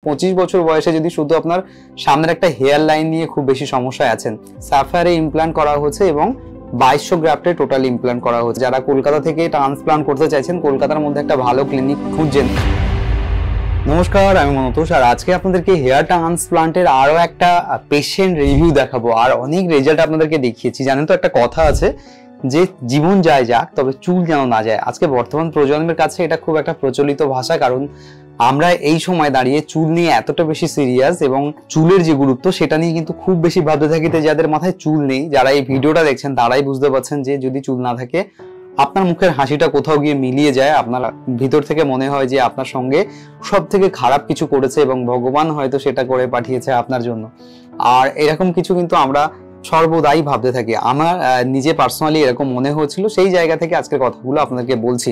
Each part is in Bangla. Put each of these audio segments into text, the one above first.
25 বছর বয়সে যদি শুধু আপনার সামনের একটা হেয়ার লাইন নিয়ে খুব বেশি সমস্যায় আছেন, সাফায়ারে ইমপ্ল্যান্ট করা হচ্ছে এবং 2200 গ্রাফটে টোটাল ইমপ্ল্যান্ট করা হচ্ছে। যারা কলকাতা থেকে ট্রান্সপ্লান্ট করতে চাইছেন, কলকাতার মধ্যে একটা ভালো ক্লিনিক খুঁজছেন। নমস্কার, আমি মনোতোষ, আর আজকে আপনাদেরকে হেয়ার ট্রান্সপ্লান্টের আরো একটা পেশেন্ট রিভিউ দেখাবো আর অনেক রেজাল্ট আপনাদেরকে দেখিয়েছি। জানেন তো একটা কথা আছে যে জীবন যায় যাক, তবে চুল যেন না যায়। আজকে বর্তমান প্রজন্মের কাছে এটা খুব একটা প্রচলিত ভাষা, কারণ আমরা এই সময় দাঁড়িয়ে চুল নিয়ে এতটা বেশি সিরিয়াস এবং চুলের যে গুরুত্ব সেটা নিয়ে কিন্তু খুব বেশি ভাবতে থাকি। যাদের মাথায় চুল নেই, যারা এই ভিডিওটা দেখছেন, তারাই বুঝতে পারছেন যে যদি চুল না থাকে, আপনার মুখের হাসিটা কোথাও গিয়ে মিলিয়ে যায়, আপনার ভিতর থেকে মনে হয় যে আপনার সঙ্গে সব থেকে খারাপ কিছু করেছে এবং ভগবান হয়তো সেটা করে পাঠিয়েছে আপনার জন্য। আর এরকম কিছু কিন্তু আমরা সর্বদাই ভাবতে থাকি। আমার নিজে পার্সোনালি এরকম মনে হয়েছিল, সেই জায়গা থেকে আজকের কথাগুলো আপনাদেরকে বলছি।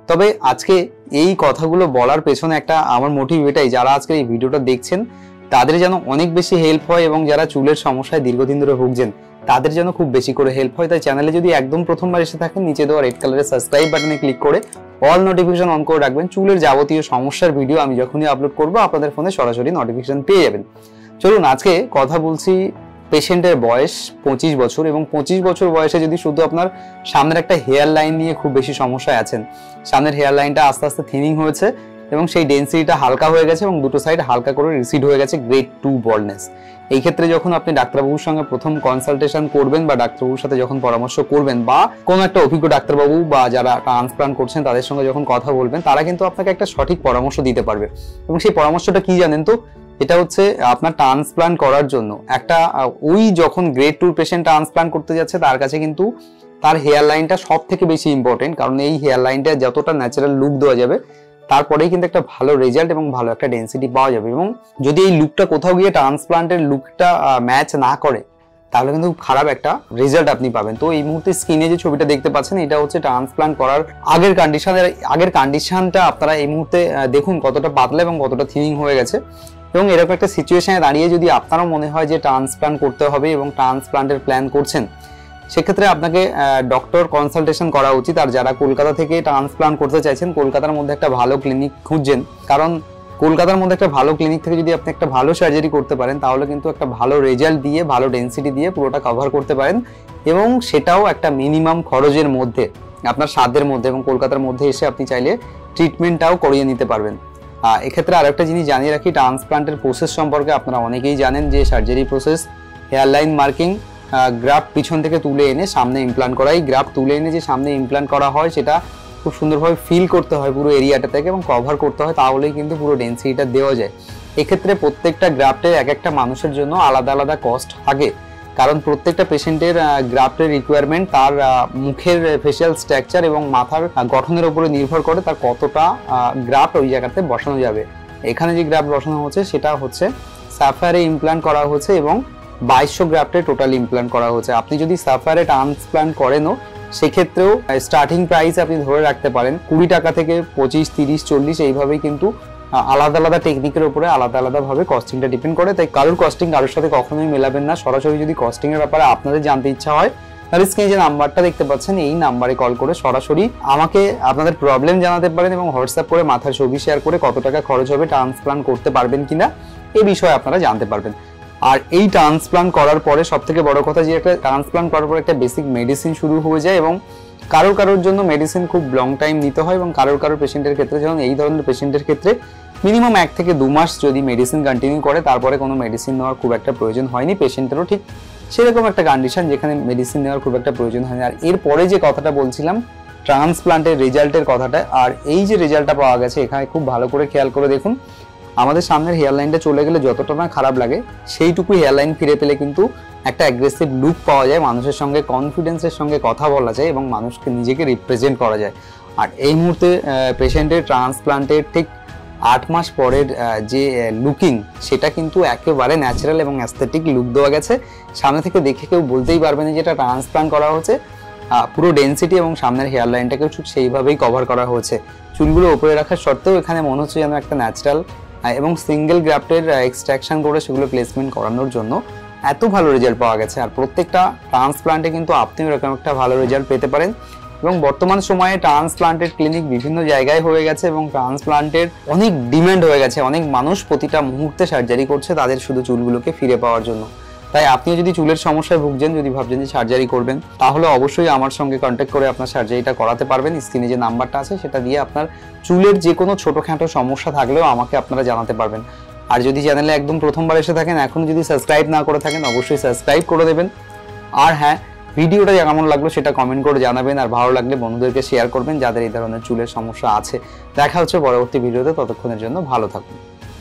তবে আজকে এই কথাগুলো বলার পেছনে একটা আমার মোটিভ এটাই, যারা আজকে এই ভিডিওটা দেখছেন তাদের যেন অনেক বেশি হেল্প হয় এবং যারা চুলের সমস্যায় দীর্ঘদিন ধরে ভুগছেন তাদের যেন খুব বেশি করে হেল্প হয়। তাই চ্যানেলে যদি একদম প্রথমবার এসে থাকেন, নিচে দেওয়া রেড কালারের সাবস্ক্রাইব বাটনে ক্লিক করে অল নোটিফিকেশন অন করে রাখবেন। চুলের যাবতীয় সমস্যার ভিডিও আমি যখনই আপলোড করবো আপনাদের ফোনে সরাসরি নোটিফিকেশন পেয়ে যাবেন। চলুন, আজকে কথা বলছি পেশেন্টের বয়স 25 বছর এবং 25 বছর বয়সে যদি শুধু আপনার সামনের একটা হেয়ার লাইন নিয়ে খুব বেশি সমস্যায় আছেন, সামনের হেয়ার লাইনটা আস্তে আস্তে থিনিং হয়েছে এবং সেই ডেন্সিটিটা হালকা হয়ে গেছে এবং দুটো সাইড হালকা করে রিসিড হয়ে গেছে, গ্রেড 2 বল্ডনেস। এই ক্ষেত্রে যখন আপনি ডাক্তারবাবুর সঙ্গে প্রথম কনসালটেশন করবেন বা ডাক্তারবাবুর সাথে যখন পরামর্শ করবেন বা কোনো একটা অভিজ্ঞ ডাক্তারবাবু বা যারা ট্রান্সপ্লান্ট করছেন তাদের সঙ্গে যখন কথা বলবেন, তারা কিন্তু আপনাকে একটা সঠিক পরামর্শ দিতে পারবে। এবং সেই পরামর্শটা কি জানেন তো, এটা হচ্ছে আপনার ট্রান্সপ্লান্ট করার জন্য একটা ওই যখন গ্রেড 2 পেশেন্ট ট্রান্সপ্লান্ট করতে যাচ্ছে তার কাছে কিন্তু তার হেয়ার লাইনটা সব থেকে বেশি ইম্পর্টেন্ট, কারণ এই হেয়ার লাইনটা যতটা ন্যাচারাল লুক দেওয়া যাবে তারপরেই কিন্তু একটা ভালো রেজাল্ট এবং ভালো একটা ডেন্সিটি পাওয়া যাবে। এবং যদি এই লুকটা কোথাও গিয়ে ট্রান্সপ্লান্টের লুকটা ম্যাচ না করে, তাহলে কিন্তু খারাপ একটা রেজাল্ট আপনি পাবেন। তো এই মুহূর্তে স্ক্রিনে যে ছবিটা দেখতে পাচ্ছেন, এটা হচ্ছে ট্রান্সপ্লান্ট করার আগের কন্ডিশনটা আপনারা এই মুহূর্তে দেখুন কতটা পাতলা এবং কতটা থিনিং হয়ে গেছে। এবং এরকম একটা সিচুয়েশনে দাঁড়িয়ে যদি আপনারও মনে হয় যে ট্রান্সপ্লান্ট করতে হবে এবং ট্রান্সপ্লান্টের প্ল্যান করছেন, সেক্ষেত্রে আপনাকে ডক্টর কনসালটেশন করা উচিত। আর যারা কলকাতা থেকে ট্রান্সপ্লান্ট করতে চাইছেন, কলকাতার মধ্যে একটা ভালো ক্লিনিক খুঁজছেন, কারণ কলকাতার মধ্যে একটা ভালো ক্লিনিক থেকে যদি আপনি একটা ভালো সার্জারি করতে পারেন, তাহলে কিন্তু একটা ভালো রেজাল্ট দিয়ে, ভালো ডেন্সিটি দিয়ে পুরোটা কভার করতে পারেন এবং সেটাও একটা মিনিমাম খরচের মধ্যে, আপনার সাধ্যের মধ্যে, এবং কলকাতার মধ্যে এসে আপনি চাইলে ট্রিটমেন্টটাও করিয়ে নিতে পারবেন। এক্ষেত্রে আরেকটা জিনিস জানিয়ে রাখি, ট্রান্সপ্লান্টের প্রসেস সম্পর্কে আপনারা অনেকেই জানেন যে surgery process hairline marking, graft পিছন থেকে তুলে এনে সামনে ইমপ্ল্যান্ট করা। এই গ্রাফট তুলে এনে যে সামনে ইমপ্ল্যান্ট করা হয় সেটা খুব সুন্দরভাবে ফিল করতে হয় পুরো এরিয়াটা থেকে এবং কভার করতে হয়, তাহলেই কিন্তু পুরো ডেন্সিটিটা দেওয়া যায়। এক্ষেত্রে প্রত্যেকটা গ্রাফটের এক একটা মানুষের জন্য আলাদা আলাদা কস্ট থাকে, কারণ প্রত্যেকটা পেশেন্টের গ্রাফটের রিকোয়ারমেন্ট তার মুখের ফেশিয়াল স্ট্রাকচার এবং মাথার গঠনের উপরে নির্ভর করে তার কতটা গ্রাফট ওই জায়গাতে বসানো যাবে। এখানে যে গ্রাফট বসানো হচ্ছে সেটা হচ্ছে সাফায়ারে ইমপ্ল্যান্ট করা হচ্ছে এবং 2200 গ্রাফটে টোটাল ইমপ্ল্যান্ট করা হচ্ছে। আপনি যদি সাফায়ারে ট্রান্সপ্লান্ট করেনও, সেক্ষেত্রেও স্টার্টিং প্রাইস আপনি ধরে রাখতে পারেন 20 টাকা থেকে 25, 30, 40, এইভাবেই কিন্তু আলাদা আলাদা টেকনিকের উপরে আলাদা আলাদাভাবে কস্টিংটা ডিপেন্ড করে। তাই কারোর কস্টিং কারোর সাথে কখনোই মেলাবেন না। সরাসরি যদি কস্টিং এর ব্যাপারে আপনাদের জানতে ইচ্ছা হয়, তাহলে স্ক্রিনে যে নাম্বারটা দেখতে পাচ্ছেন এই নাম্বারে কল করে সরাসরি আমাকে আপনাদের প্রবলেম জানাতে পারেন এবং হোয়াটসঅ্যাপ করে মাথার ছবি শেয়ার করে কত টাকা খরচ হবে, ট্রান্সপ্লান্ট করতে পারবেন কিনা এই বিষয়ে আপনারা জানতে পারবেন। আর এই ট্রান্সপ্লান্ট করার পরে সব থেকে বড় কথা যে একটা ট্রান্সপ্লান্ট করার পরে একটা বেসিক মেডিসিন শুরু হয়ে যায় এবং কারোর জন্য মেডিসিন খুব লং টাইম নিতে হয় এবং কারোর পেশেন্টের ক্ষেত্রে, যেমন এই ধরনের পেশেন্টের ক্ষেত্রে মিনিমাম 1 থেকে 2 মাস যদি মেডিসিন কন্টিনিউ করে, তারপরে কোনো মেডিসিন নেওয়ার খুব একটা প্রয়োজন হয়নি। পেশেন্টেরও ঠিক সেরকম একটা কন্ডিশন যেখানে মেডিসিন নেওয়ার খুব একটা প্রয়োজন হয়নি। আর এরপরে যে কথাটা বলছিলাম ট্রান্সপ্লান্টের রেজাল্টের কথাটা, আর এই যে রেজাল্টটা পাওয়া গেছে, এখানে খুব ভালো করে খেয়াল করে দেখুন, আমাদের সামনের হেয়ার লাইনটা চলে গেলে যতটা না খারাপ লাগে, সেইটুকু হেয়ার লাইন ফিরে পেলে কিন্তু একটা অ্যাগ্রেসিভ লুক পাওয়া যায়, মানুষের সঙ্গে কনফিডেন্সের সঙ্গে কথা বলা যায় এবং মানুষকে নিজেকে রিপ্রেজেন্ট করা যায়। আর এই মুহূর্তে পেশেন্টের ট্রান্সপ্লান্টের ঠিক 8 মাস পরের যে লুকিং, সেটা কিন্তু একেবারে ন্যাচারাল এবং অ্যাস্থেটিক লুক দেওয়া গেছে। সামনে থেকে দেখে কেউ বলতেই পারবে না যে এটা ট্রান্সপ্লান্ট করা হচ্ছে। পুরো ডেন্সিটি এবং সামনের হেয়ার লাইনটাকেও ঠিক সেইভাবেই কভার করা হয়েছে। চুলগুলো উপরে রাখার সত্ত্বেও এখানে মনে হচ্ছে যেন একটা ন্যাচারাল এবং সিঙ্গেল গ্রাফটের এক্সট্রাকশন করে সেগুলো প্লেসমেন্ট করানোর জন্য এত ভালো রেজাল্ট পাওয়া গেছে। আর প্রত্যেকটা ট্রান্সপ্লান্টে কিন্তু আপনিও এরকম একটা ভালো রেজাল্ট পেতে পারেন। এবং বর্তমান সময়ে ট্রান্সপ্লান্টেড ক্লিনিক বিভিন্ন জায়গায় হয়ে গেছে এবং ট্রান্সপ্লান্টের অনেক ডিমান্ড হয়ে গেছে। অনেক মানুষ প্রতিটা মুহূর্তে সার্জারি করছে তাদের শুধু চুলগুলোকে ফিরে পাওয়ার জন্য। তাই আপনিও যদি চুলের সমস্যায় ভুগছেন, যদি ভাবছেন যে সার্জারি করবেন, তাহলে অবশ্যই আমার সঙ্গে কন্ট্যাক্ট করে আপনার সার্জারিটা করাতে পারবেন। স্ক্রিনে যে নাম্বারটা আছে সেটা দিয়ে আপনার চুলের যে কোনো ছোটোখাটো সমস্যা থাকলেও আমাকে আপনারা জানাতে পারবেন। আর যদি চ্যানেলে একদম প্রথমবার এসে থাকেন, এখনও যদি সাবস্ক্রাইব না করে থাকেন, অবশ্যই সাবস্ক্রাইব করে দেবেন। আর হ্যাঁ, ভিডিওটা কেমন লাগলো সেটা কমেন্ট করে জানাবেন, আর ভালো লাগলে বন্ধুদেরকে শেয়ার করবেন যাদের এই ধরনের চুলের সমস্যা আছে। দেখা হচ্ছে পরবর্তী ভিডিওতে, ততক্ষণের জন্য ভালো থাকুন।